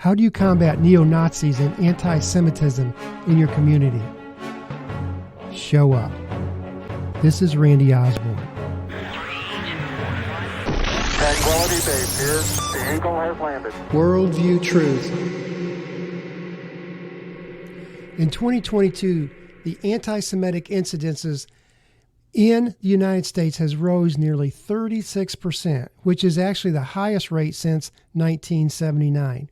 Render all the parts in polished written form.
How do you combat neo-Nazis and anti-Semitism in your community? Show up. This is Randy Osborne. Tranquility Base here. The Eagle has landed. Worldview Truth. In 2022, the anti-Semitic incidences in the United States has rose nearly 36%, which is actually the highest rate since 1979.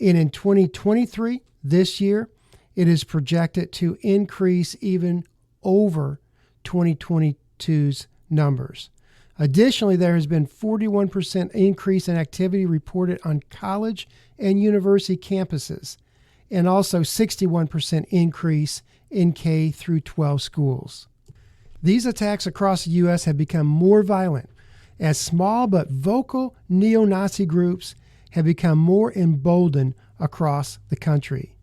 And in 2023, this year, it is projected to increase even over 2022's numbers. Additionally, there has been 41% increase in activity reported on college and university campuses, and also 61% increase in K through 12 schools. These attacks across the U.S. have become more violent as small but vocal neo-Nazi groups have become more emboldened across the country.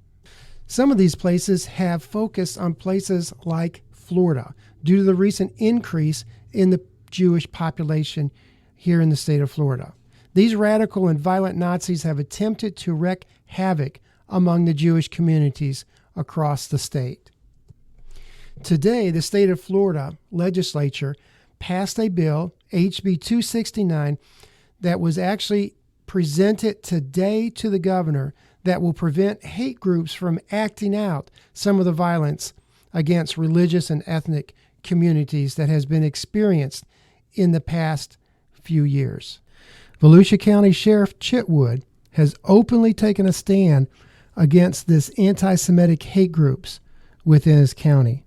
Some of these places have focused on places like Florida due to the recent increase in the Jewish population here in the state of Florida. These radical and violent Nazis have attempted to wreak havoc among the Jewish communities across the state. Today, the state of Florida legislature passed a bill, HB 269, that was actually presented today to the governor that will prevent hate groups from acting out some of the violence against religious and ethnic communities that has been experienced in the past few years. Volusia County Sheriff Chitwood has openly taken a stand against this anti-Semitic hate groups within his county.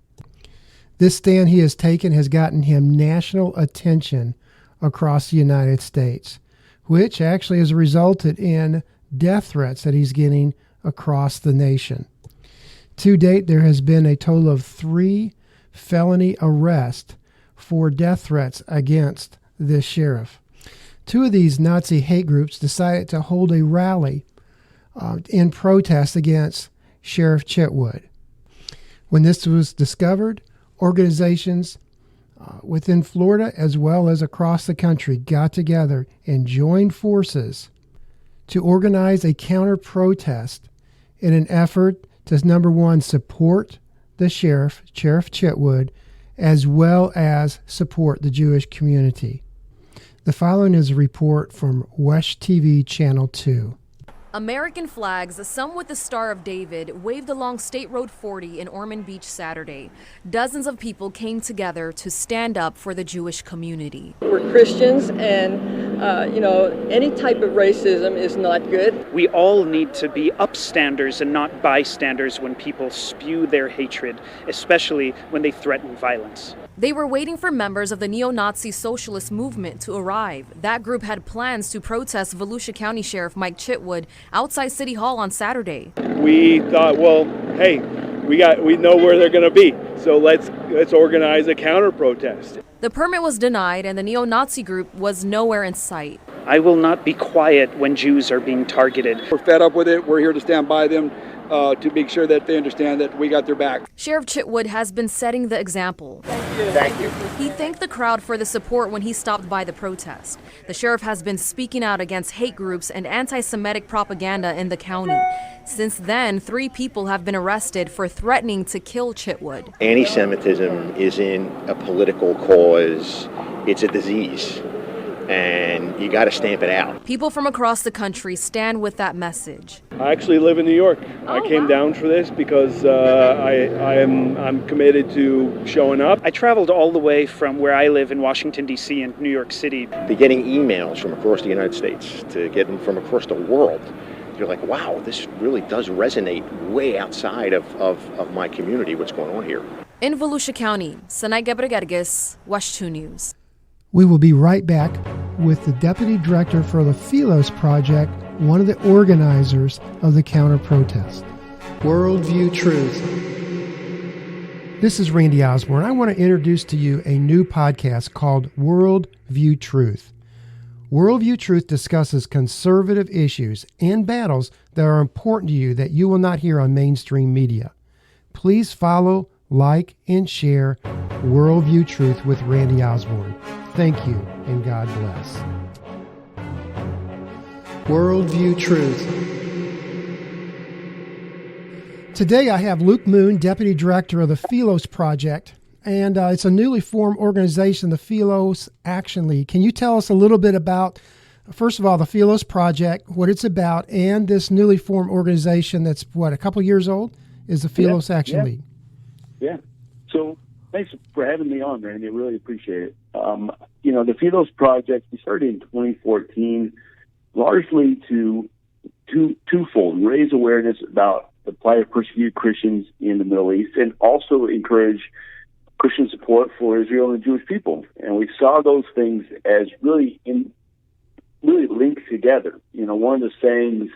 This stand he has taken has gotten him national attention across the United States, which actually has resulted in death threats that he's getting across the nation. To date, there has been a total of 3 felony arrests for death threats against this sheriff. 2 of these Nazi hate groups decided to hold a rally in protest against Sheriff Chitwood. When this was discovered, organizations within Florida as well as across the country got together and joined forces to organize a counter-protest in an effort to, number one, support the Sheriff Chitwood, as well as support the Jewish community. The following is a report from WESH TV Channel 2. American flags, some with the Star of David, waved along State Road 40 in Ormond Beach Saturday. Dozens of people came together to stand up for the Jewish community. We're Christians, and any type of racism is not good. We all need to be upstanders and not bystanders when people spew their hatred, especially when they threaten violence. They were waiting for members of the neo-Nazi socialist movement to arrive. That group had plans to protest Volusia County Sheriff Mike Chitwood outside City Hall on Saturday. We thought, well, hey, we know where they're going to be, so let's organize a counter protest. The permit was denied and the neo-Nazi group was nowhere in sight. I will not be quiet when Jews are being targeted. We're fed up with it. We're here to stand by them to make sure that they understand that we got their back. Sheriff Chitwood has been setting the example. Thank you. He thanked the crowd for the support when he stopped by the protest. The sheriff has been speaking out against hate groups and anti-Semitic propaganda in the county. Since then, 3 people have been arrested for threatening to kill Chitwood. Anti-Semitism isn't a political cause, it's a disease. And you got to stamp it out. People from across the country stand with that message. I actually live in New York. I came down for this because I'm committed to showing up. I traveled all the way from where I live in Washington, D.C. and New York City. To getting emails from across the United States, to get them from across the world, you're like, wow, this really does resonate way outside of my community, what's going on here. In Volusia County, Sanay Gebregerges, WESH 2 News. We will be right back with the Deputy Director for the Philos Project, one of the organizers of the counter-protest. Worldview Truth. This is Randy Osborne. I want to introduce to you a new podcast called Worldview Truth. Worldview Truth discusses conservative issues and battles that are important to you that you will not hear on mainstream media. Please follow, like, and share Worldview Truth with Randy Osborne. Thank you, and God bless. Worldview Truth. Today I have Luke Moon, Deputy Director of the Philos Project, and it's a newly formed organization, the Philos Action League. Can you tell us a little bit about, first of all, the Philos Project, what it's about, and this newly formed organization that's, a couple years old, is the Philos Action League? Yeah. So thanks for having me on, Randy. I really appreciate it. The Philos Project, we started in 2014, largely to twofold: raise awareness about the plight of persecuted Christians in the Middle East, and also encourage Christian support for Israel and the Jewish people. And we saw those things as really linked together. One of the sayings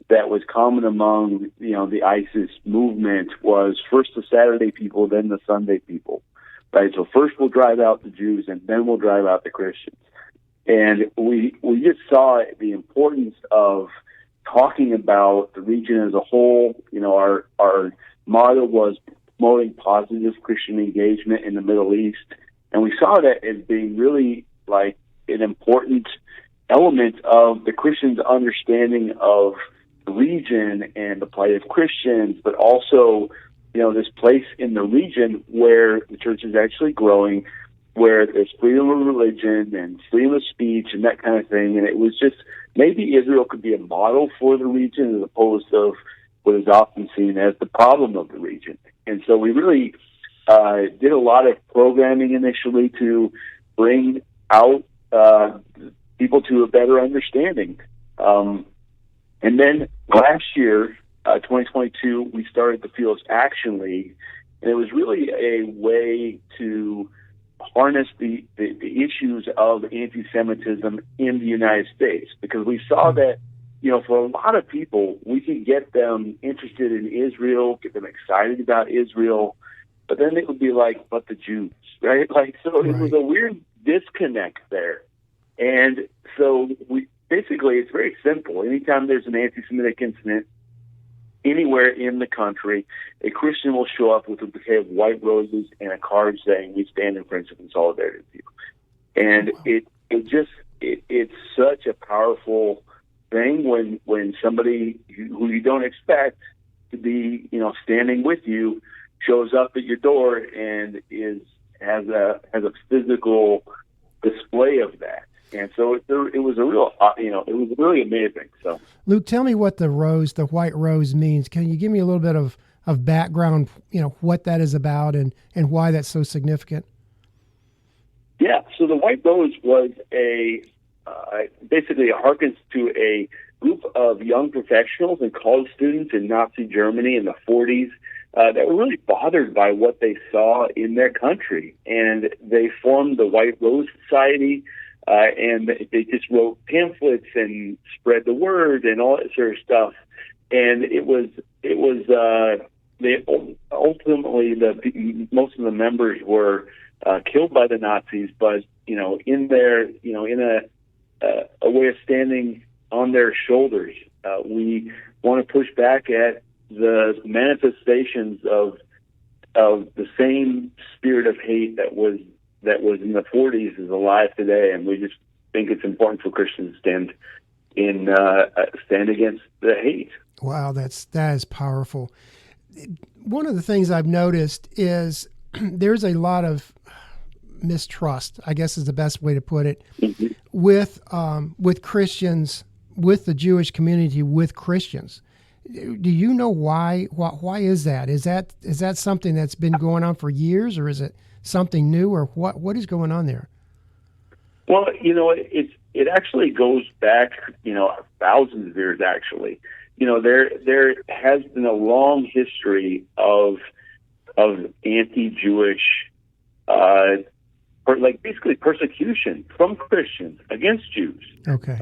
that was common among the ISIS movement was first the Saturday people, then the Sunday people. Right? So first we'll drive out the Jews, and then we'll drive out the Christians. And we just saw the importance of talking about the region as a whole. Our motto was promoting positive Christian engagement in the Middle East, and we saw that as being really like an important element of the Christians' understanding of the region and the plight of Christians, but also, this place in the region where the church is actually growing, where there's freedom of religion and freedom of speech and that kind of thing. And it was just, maybe Israel could be a model for the region as opposed to what is often seen as the problem of the region. And so we really did a lot of programming initially to bring out people to a better understanding. And then last year, 2022, we started the Philos Action League, and it was really a way to harness the issues of anti-Semitism in the United States, because we saw that, for a lot of people, we can get them interested in Israel, get them excited about Israel, but then it would be like, but the Jews, right? It was a weird disconnect there. And so basically, it's very simple. Anytime there's an anti-Semitic incident anywhere in the country, a Christian will show up with a bouquet of white roses and a card saying, "We stand in friendship and solidarity with you." And it's such a powerful thing when somebody who you don't expect to be, standing with you shows up at your door and has a physical display of that. And so it was a real, it was really amazing. So, Luke, tell me what the white rose means. Can you give me a little bit of background, what that is about and why that's so significant? Yeah. So the white rose was basically harkens to a group of young professionals and college students in Nazi Germany in the 40s that were really bothered by what they saw in their country. And they formed the White Rose Society. And they just wrote pamphlets and spread the word and all that sort of stuff. And they ultimately, most of the members were killed by the Nazis, but in a way of standing on their shoulders, we want to push back at the manifestations of the same spirit of hate that was in the 40s is alive today, and we just think it's important for Christians to stand against the hate. Wow, that is powerful. One of the things I've noticed is there's a lot of mistrust, I guess is the best way to put it, with Christians, with the Jewish community, with Christians. Do you know why? Why is that? Is that something that's been going on for years, or is it something new, or what is going on there? Well, it actually goes back, thousands of years. Actually, there has been a long history of anti-Jewish, basically persecution from Christians against Jews. Okay.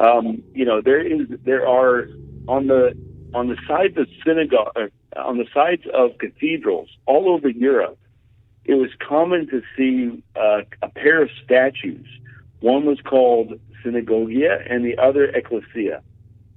There are on the sides of synagogue, on the sides of cathedrals all over Europe. It was common to see a pair of statues. One was called Synagogia and the other Ecclesia.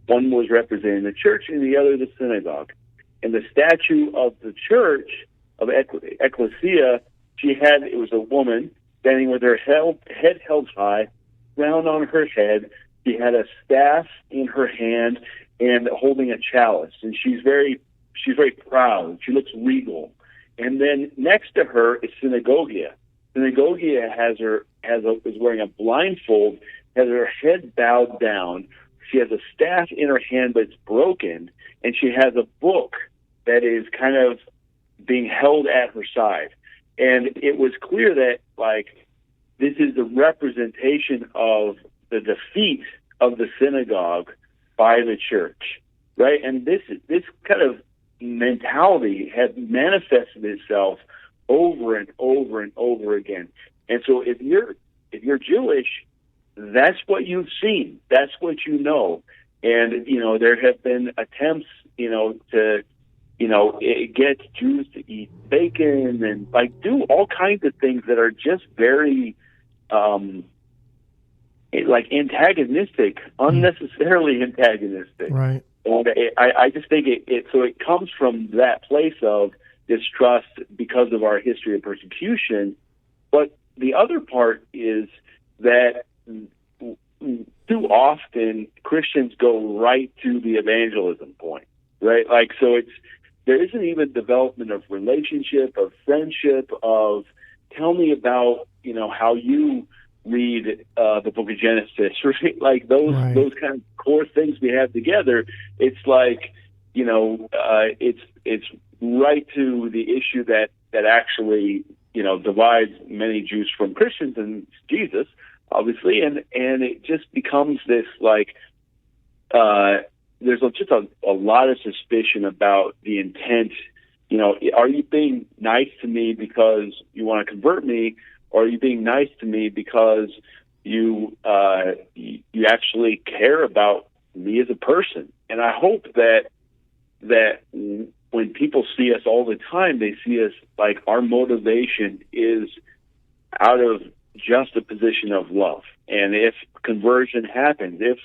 One was representing the church and the other the synagogue. And the statue of the church, of Ecclesia, it was a woman standing with her head held high, crown on her head. She had a staff in her hand and holding a chalice. And she's very she's very proud. She looks regal. And then next to her is Synagogia. Synagogia is wearing a blindfold, has her head bowed down. She has a staff in her hand, but it's broken, and she has a book that is kind of being held at her side. And it was clear that, like, this is the representation of the defeat of the synagogue by the church, right? And this kind of mentality had manifested itself over and over and over again. And so if you're Jewish, that's what you've seen. That's what you know. And, there have been attempts, to, get Jews to eat bacon and, like, do all kinds of things that are just very, antagonistic, unnecessarily antagonistic. Right. And I just think it comes from that place of distrust because of our history of persecution. But the other part is that too often Christians go right to the evangelism point, right? Like, so there isn't even development of relationship, of friendship, of tell me about, how you read the book of Genesis, right? Like those kind of core things we have together. It's like, it's right to the issue that actually, divides many Jews from Christians, and Jesus, obviously, and it just becomes this, like, there's just a lot of suspicion about the intent. Are you being nice to me because you want to convert me, or are you being nice to me because you actually care about me as a person? And I hope that when people see us all the time, they see us like our motivation is out of just a position of love. And if conversion happens, if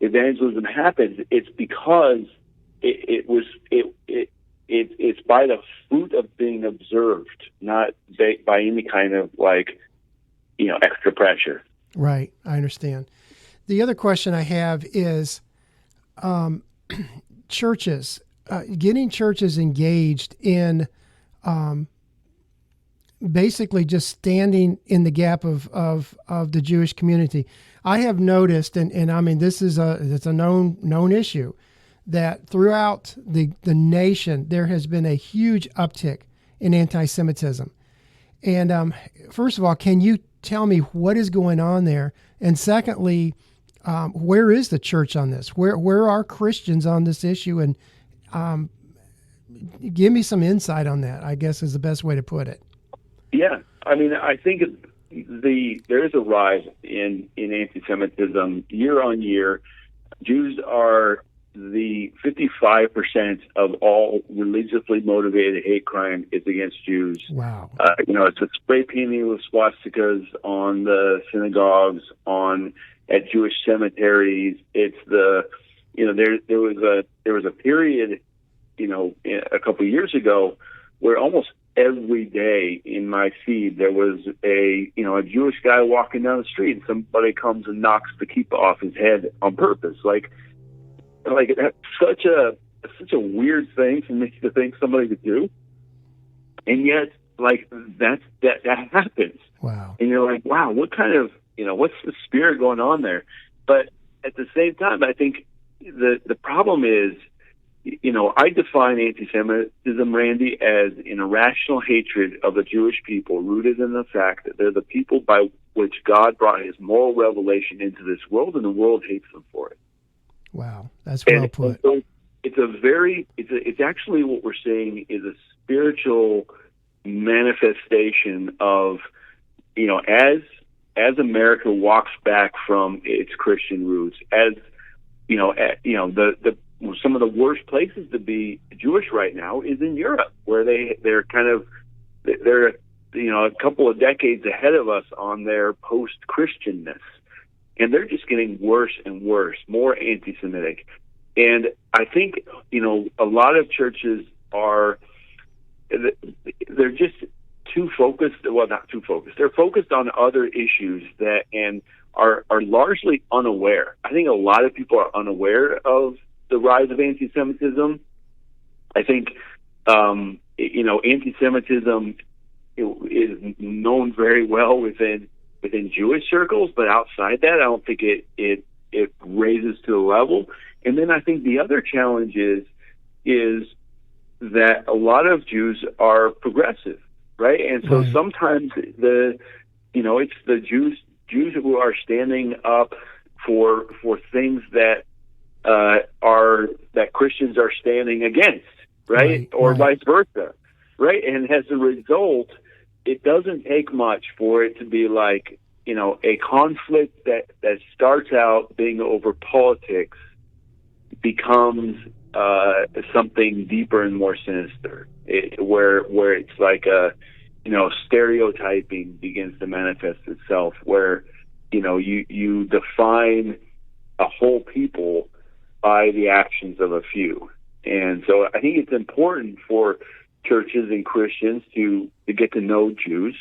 evangelism happens, it's because it's by the fruit of being observed, not by any kind of extra pressure. Right. I understand. The other question I have is churches, getting churches engaged in basically just standing in the gap of the Jewish community. I have noticed, and I mean, it's a known issue, that throughout the nation, there has been a huge uptick in anti-Semitism. And first of all, can you tell me what is going on there? And secondly, where is the church on this? Where are Christians on this issue? And give me some insight on that, I guess is the best way to put it. Yeah, I mean, I think there is a rise in anti-Semitism year on year. Jews are the 55% of all religiously motivated hate crime is against Jews. Wow. It's a spray painting with swastikas on the synagogues, at Jewish cemeteries. It's there was a period, a couple of years ago where almost every day in my feed there was a Jewish guy walking down the street and somebody comes and knocks the kippah off his head on purpose. Like that's such a weird thing for me to think somebody could do, and yet that happens. Wow. And you're like, wow, what kind of what's the spirit going on there? But at the same time, I think the problem is, I define anti-Semitism, Randy, as an irrational hatred of the Jewish people, rooted in the fact that they're the people by which God brought his moral revelation into this world, and the world hates them for it. Wow, that's well put. So it's actually what we're seeing is a spiritual manifestation of, as America walks back from its Christian roots, some of the worst places to be Jewish right now is in Europe, where they're a couple of decades ahead of us on their post-Christianness, and they're just getting worse and worse, more anti-Semitic. And I think a lot of churches they're just too focused. Well, not too focused. They're focused on other issues and are largely unaware. I think a lot of people are unaware of the rise of anti-Semitism, I think, anti-Semitism is known very well within Jewish circles, but outside that, I don't think it raises to the level. And then I think the other challenge is that a lot of Jews are progressive, right? And so sometimes it's the Jews who are standing up for things that that Christians are standing against, right? Or vice versa, right? And as a result, it doesn't take much for it to be like, a conflict that starts out being over politics becomes something deeper and more sinister, where it's like stereotyping begins to manifest itself, where you define a whole people by the actions of a few. And so I think it's important for churches and Christians to get to know Jews,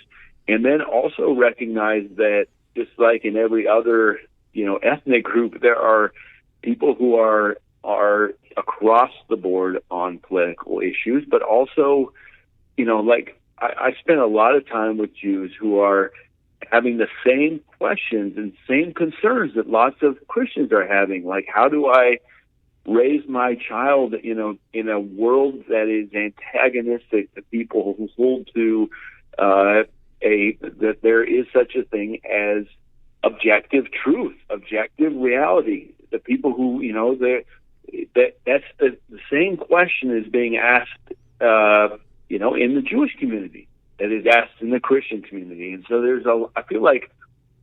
and then also recognize that just like in every other ethnic group, there are people who are across the board on political issues, but also I spend a lot of time with Jews who are having the same questions and same concerns that lots of Christians are having, like how do I raise my child in a world that is antagonistic to people who hold to that there is such a thing as objective truth, objective reality. The people who that's the same question is being asked in the Jewish community, that is asked in the Christian community. And so I feel like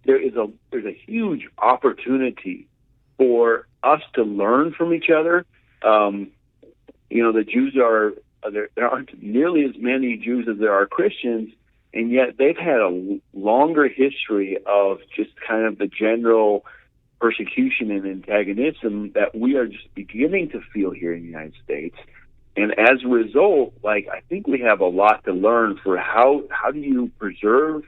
there's a huge opportunity for us to learn from each other. The Jews there aren't nearly as many Jews as there are Christians, and yet they've had a longer history of just kind of the general persecution and antagonism that we are just beginning to feel here in the United States. And as a result, I think we have a lot to learn for how do you preserve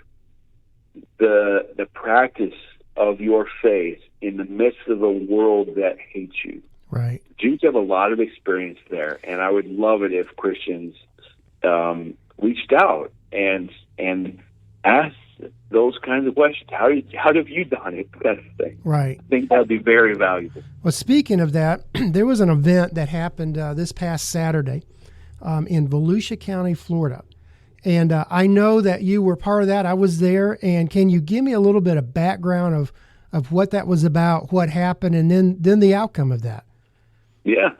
the practice of your faith in the midst of a world that hates you. Right. Jews have a lot of experience there, and I would love it if Christians reached out and asked those kinds of questions. How have you done it? Kind of thing. Right. I think that would be very valuable. Well, speaking of that, there was an event that happened this past Saturday in Volusia County, Florida. And I know that you were part of that. I was there. And can you give me a little bit of background of what that was about, what happened, and then the outcome of that? Yeah.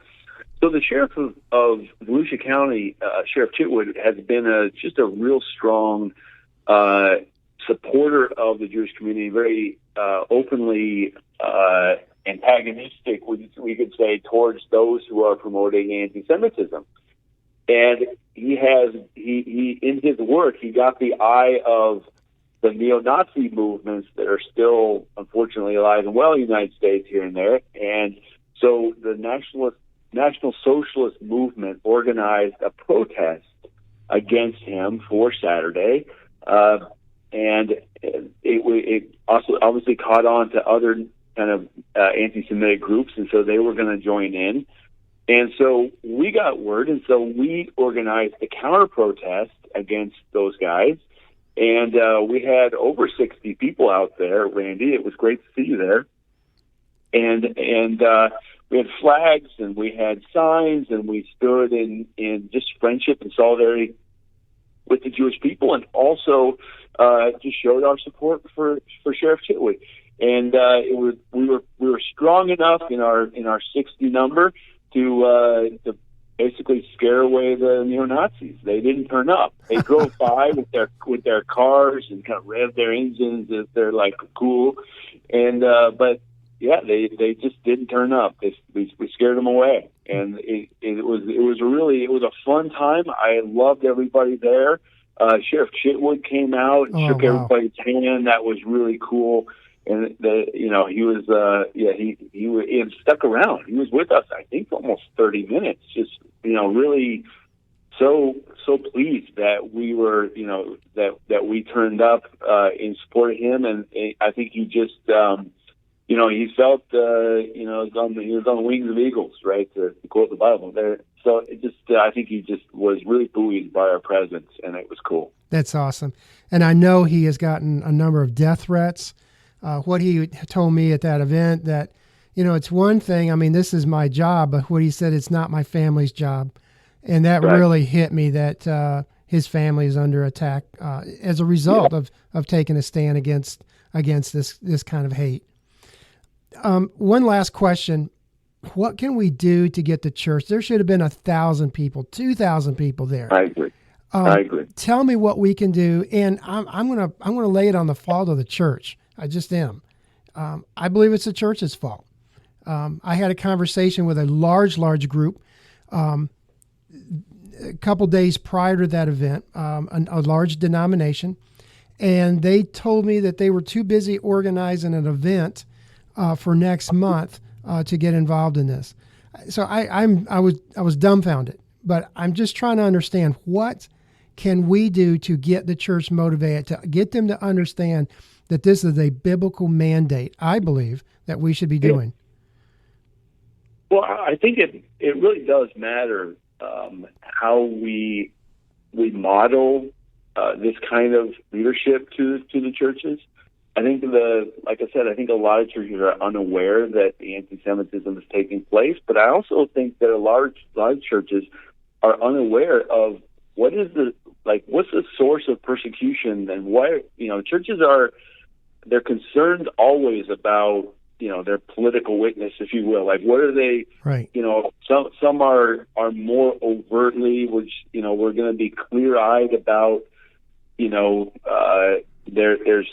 So the sheriff of Volusia County, Sheriff Chitwood, has been just a real strong supporter of the Jewish community, very openly antagonistic, we could say, towards those who are promoting anti-Semitism. And he in his work, he got the eye of the neo-Nazi movements that are still, unfortunately, alive and well in the United States here and there. And so the National Socialist movement organized a protest against him for Saturday. And it also obviously caught on to other kind of anti-Semitic groups, and so they were going to join in. And so we got word, and so we organized a counter-protest against those guys. And we had over 60 people out there, Randy. It was great to see you there. And we had flags, and we had signs, and we stood in just friendship and solidarity with the Jewish people, and also just showed our support for Sheriff Chitwood. And we were strong enough in our 60 number to basically scare away the neo-Nazis. They didn't turn up. They drove by with their cars and kind of revved their engines as they're like cool. And but yeah, they just didn't turn up. We scared them away, and it was a fun time. I loved everybody there. Sheriff Chitwood came out and shook everybody's hand. That was really cool. And he was he stuck around. He was with us, I think, for almost 30 minutes. Just really so pleased that we were that we turned up in support of him. And I think he just he felt, he was on the wings of eagles, right? To quote the Bible there. So it just, I think he just was really buoyed by our presence, and it was cool. That's awesome. And I know he has gotten a number of death threats. What he told me at that event that, it's one thing, I mean, this is my job, but what he said, it's not my family's job. And that really hit me, that his family is under attack as a result of taking a stand against this kind of hate. One last question. What can we do to get the church? There should have been 1,000 people, 2,000 people there. I agree. I agree. Tell me what we can do, and I'm gonna lay it on the fault of the church. I just am. I believe it's the church's fault. I had a conversation with a large group a couple days prior to that event, a large denomination, and they told me that they were too busy organizing an event for next month to get involved in this. So I was dumbfounded, but I'm just trying to understand, what can we do to get the church motivated, to get them to understand that this is a biblical mandate, I believe, that we should be doing. Well, I think it really does matter how we model this kind of leadership to the churches. I think like I said, I think a lot of churches are unaware that the anti-Semitism is taking place, but I also think that a lot of churches are unaware of what's the source of persecution, and why, churches they're concerned always about, their political witness, if you will. Like, what are they, right? Some are more overtly, which, we're going to be clear-eyed about, there's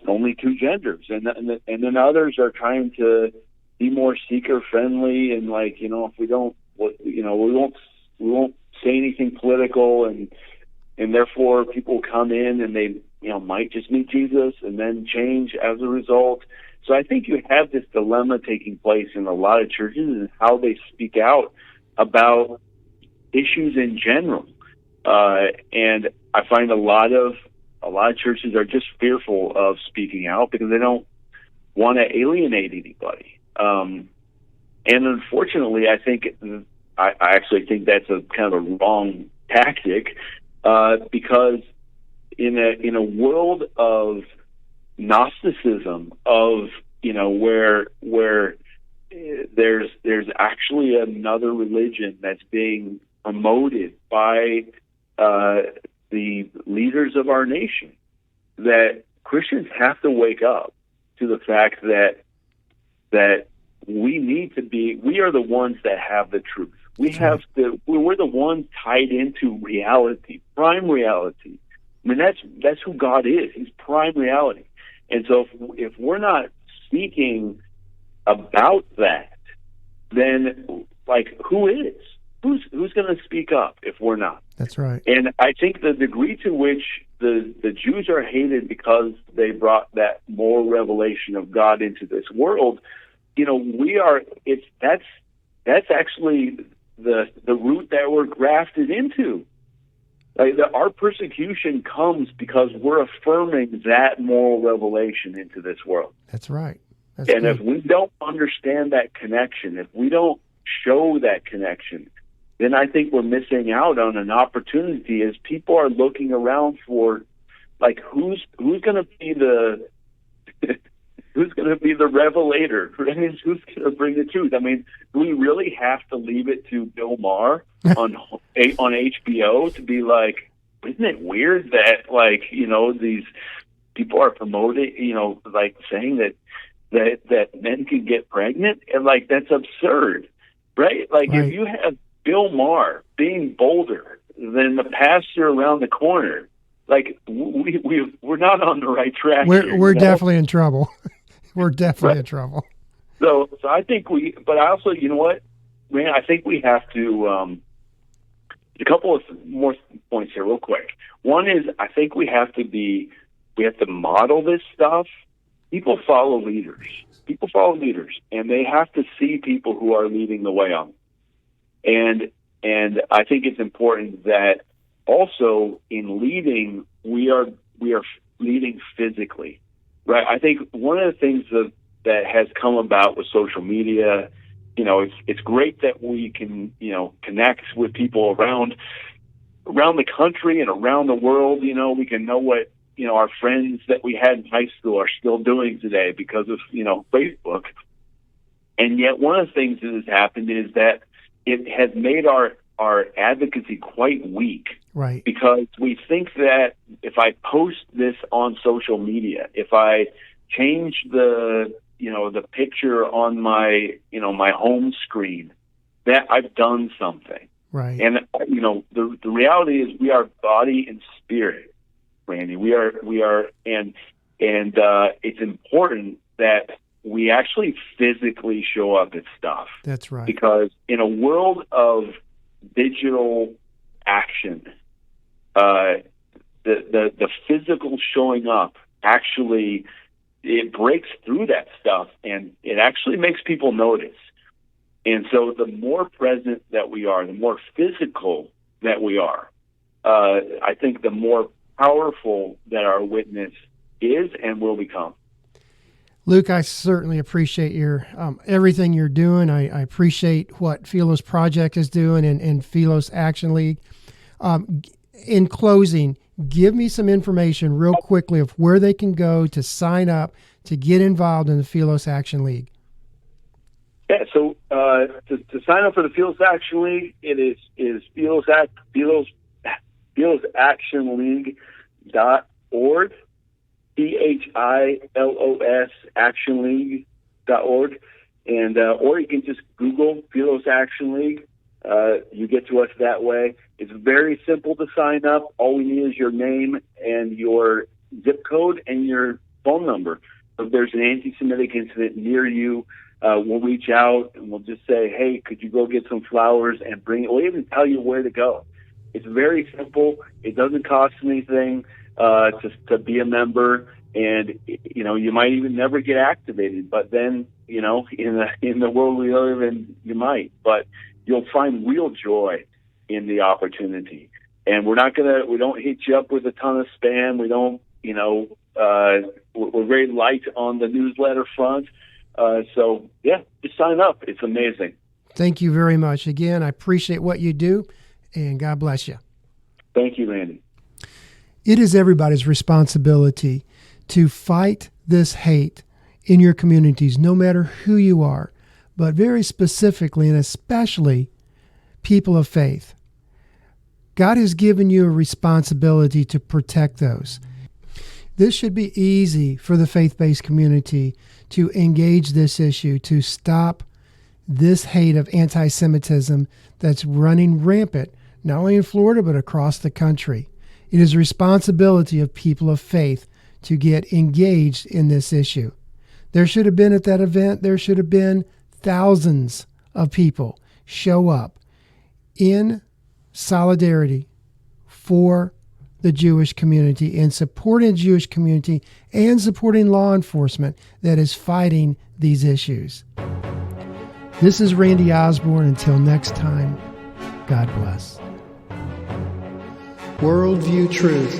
only two genders, and then others are trying to be more seeker friendly, and if we don't, we won't say anything political, and therefore people come in and they might just meet Jesus and then change as a result. So I think you have this dilemma taking place in a lot of churches and how they speak out about issues in general, and I find a lot of churches are just fearful of speaking out because they don't want to alienate anybody. And unfortunately, I actually think that's a kind of a wrong tactic, because in a world of Gnosticism, of where there's actually another religion that's being promoted by the leaders of our nation, that Christians have to wake up to the fact that we are the ones that have the truth. We're the ones tied into reality, prime reality. I mean, that's who God is. He's prime reality. And so if we're not speaking about that, then who is? Who's going to speak up if we're not? That's right. And I think the degree to which the Jews are hated because they brought that moral revelation of God into this world, that's actually the root that we're grafted into. Our persecution comes because we're affirming that moral revelation into this world. That's right. If we don't understand that connection, if we don't show that connection, then I think we're missing out on an opportunity as people are looking around for, who's going to be the who's going to be the revelator? Who's going to bring the truth? I mean, do we really have to leave it to Bill Maher on HBO to be like, isn't it weird that these people are promoting, saying that men can get pregnant, and that's absurd, right? If you have Bill Maher being bolder than the pastor around the corner, we're not on the right track. We're definitely in trouble. We're definitely in trouble. So I think but I also, man, I think we have to, a couple of more points here real quick. One is, I think we have to model this stuff. People follow leaders, and they have to see people who are leading the way on. And I think it's important that also in leading, we are leading physically. Right, I think one of the things that has come about with social media. It's great that we can, connect with people around the country and around the world. We can know what, our friends that we had in high school are still doing today because of, Facebook. And yet one of the things that has happened is that it has made our advocacy quite weak. Right. Because we think that if I post this on social media, if I change the picture on my, my home screen, that I've done something. Right. And, the reality is we are body and spirit, Randy. We are, and it's important that we actually physically show up at stuff. That's right. Because in a world of digital action, the physical showing up actually, it breaks through that stuff, and it actually makes people notice. And so the more present that we are, the more physical that we are, I think the more powerful that our witness is and will become. Luke, I certainly appreciate your everything you're doing. I appreciate what Philos Project is doing and Philos Action League. In closing, give me some information real quickly of where they can go to sign up to get involved in the Philos Action League. Yeah, so to sign up for the Philos Action League, it is philosactionleague.org. PHILOS actionleague.org, and or you can just Google Philos Action League. You get to us that way. It's very simple to sign up. All we need is your name and your zip code and your phone number. If there's an anti-Semitic incident near you, we'll reach out and we'll just say, hey, could you go get some flowers and bring it? We'll even tell you where to go. It's very simple. It doesn't cost anything to be a member, and you might even never get activated. But then in the world we live in, you might. But you'll find real joy in the opportunity. And we don't hit you up with a ton of spam. We don't, we're very light on the newsletter front. So yeah, just sign up. It's amazing. Thank you very much. Again, I appreciate what you do, and God bless you. Thank you, Randy. It is everybody's responsibility to fight this hate in your communities, no matter who you are, but very specifically and especially people of faith. God has given you a responsibility to protect those. This should be easy for the faith-based community to engage this issue, to stop this hate of anti-Semitism that's running rampant, not only in Florida, but across the country. It is a responsibility of people of faith to get engaged in this issue. There should have been at that event, there should have been thousands of people show up in solidarity for the Jewish community and supporting the Jewish community and supporting law enforcement that is fighting these issues. This is Randy Osborne. Until next time, God bless. Worldview Truth.